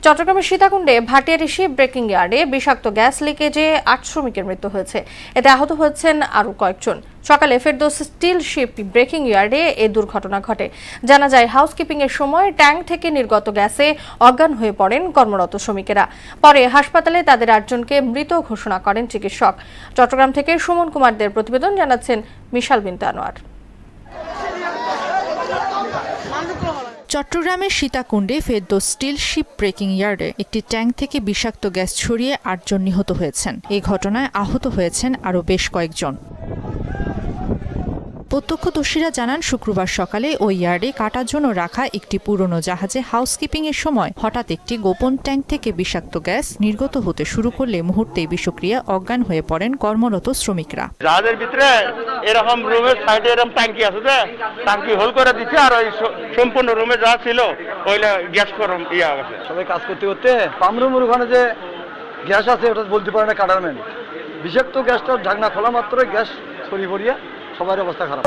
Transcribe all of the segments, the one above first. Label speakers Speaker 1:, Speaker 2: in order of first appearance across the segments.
Speaker 1: চট্টগ্রামের সীতাকুণ্ডে Bhatiary ship breaking ইয়ার্ডে বিষাক্ত গ্যাস লিকেজে ৮ শ্রমিকের মৃত্যু হয়েছে। এতে আহত হয়েছেন আরও কয়েকজন। সকালে ফেরদৌস স্টিল শিপ ব্রেকিং ইয়ার্ডে এ দুর্ঘটনা ঘটে। জানা যায়, হাউসকিপিং এর সময় ট্যাঙ্ক থেকে নির্গত গ্যাসে অজ্ঞান হয়ে পড়েন কর্মরত শ্রমিকেরা। পরে হাসপাতালে তাদের ৮ জনকে মৃত ঘোষণা করেন চিকিৎসক। চট্টগ্রাম থেকে সুমন কুমারদের প্রতিবেদন, জানাচ্ছেন মিশাল বিনতে আনোয়ার।
Speaker 2: চট্টগ্রামের সীতাকুণ্ডে ফেরদৌস স্টিল শিপ ব্রেকিং ইয়ার্ডে একটি ট্যাঙ্ক থেকে বিষাক্ত গ্যাস ছড়িয়ে ৮ জন নিহত হয়েছেন। এই ঘটনায় আহত হয়েছেন আরও বেশ কয়েকজন। প্রত্যক্ষদর্শীরা জানান, শুক্রবার সকালে ওই ইয়ার্ডে কাটার জন্য রাখা একটি পুরনো জাহাজে হাউসকিপিং এর সময় হঠাৎ একটি গোপন ট্যাঙ্ক থেকে বিষাক্ত গ্যাস নির্গত হতে শুরু করলে মুহূর্তেই বিষক্রিয়া অজ্ঞান হয়ে পড়েন কর্মরত শ্রমিকরা।
Speaker 3: জাহাজের ভিতরে এরকম রুমের সাইডে এরকম ট্যাঙ্কি আছে, ট্যাঙ্কি হোল করে দিচ্ছে, আর ওই সম্পূর্ণ রুমে যা ছিল ওইটা গ্যাস গরম আছে।
Speaker 4: সবাই কাজ করতে করতে পামরুমের ওখানে যে গ্যাস আছে ওটা বলতে পারে না কাটারম্যান। বিষাক্ত গ্যাসটা ঢাকনা খোলা মাত্রই গ্যাস ছড়িয়ে পড়িয়া সবার অবস্থা খারাপ।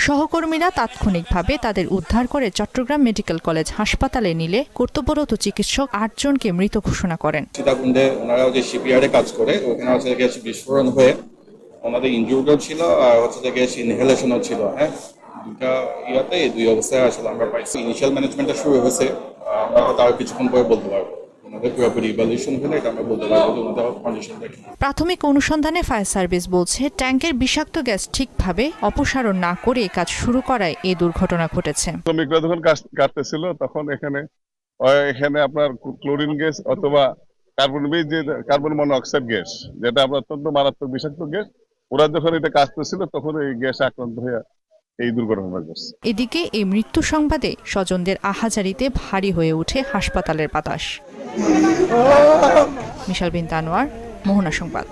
Speaker 2: সহকর্মীরা তাৎক্ষণিকভাবে তাদের উদ্ধার করে চট্টগ্রাম মেডিকেল কলেজ হাসপাতালে নিলে কর্তব্যরত চিকিৎসক ৮ জনকে মৃত ঘোষণা করেন।
Speaker 5: সীতাকুণ্ডে ওনারা যে শিপইয়ার্ডে কাজ করে, ওখানে হচ্ছে গ্যাস বিস্ফোরণ হয়ে ওনাদের ইনজুরিও ছিল আর হচ্ছে গ্যাস ইনহেলেশনও ছিল। হ্যাঁ, দুটা ইয়াতে এই দুই অবস্থায় আসলে আমরা পাইছি। ইনিশিয়াল ম্যানেজমেন্টটা শুরু হয়েছে, আমরা হয়তো আর কিছুক্ষণ পরে বলতে পারবো।
Speaker 2: প্রাথমিক অনুসন্ধানে ফায়ার সার্ভিস বলছে, ট্যাঙ্কের বিষাক্ত গ্যাস ঠিকভাবে অপসারণ না করে কাজ শুরু করায় এই দুর্ঘটনা ঘটেছে।
Speaker 6: শ্রমিকরা যখন কাটতেছিল তখন এখানে আপনার ক্লোরিন গ্যাস অথবা কার্বন মনোক্সাইড গ্যাস, যেটা আমরা অত্যন্ত মারাত্মক বিষাক্ত গ্যাস, ওরা যখন এটা কাটতেছিল তখন এই গ্যাস আক্রান্ত হয়ে এই দুর্ঘটনা ঘটছে।
Speaker 2: এদিকে এই মৃত্যু সংবাদে স্বজনদের আহাজারিতে ভারী হয়ে ওঠে হাসপাতালের বাতাস। মিশাল বিনতে আনোয়ার, মোহনা সংবাদ।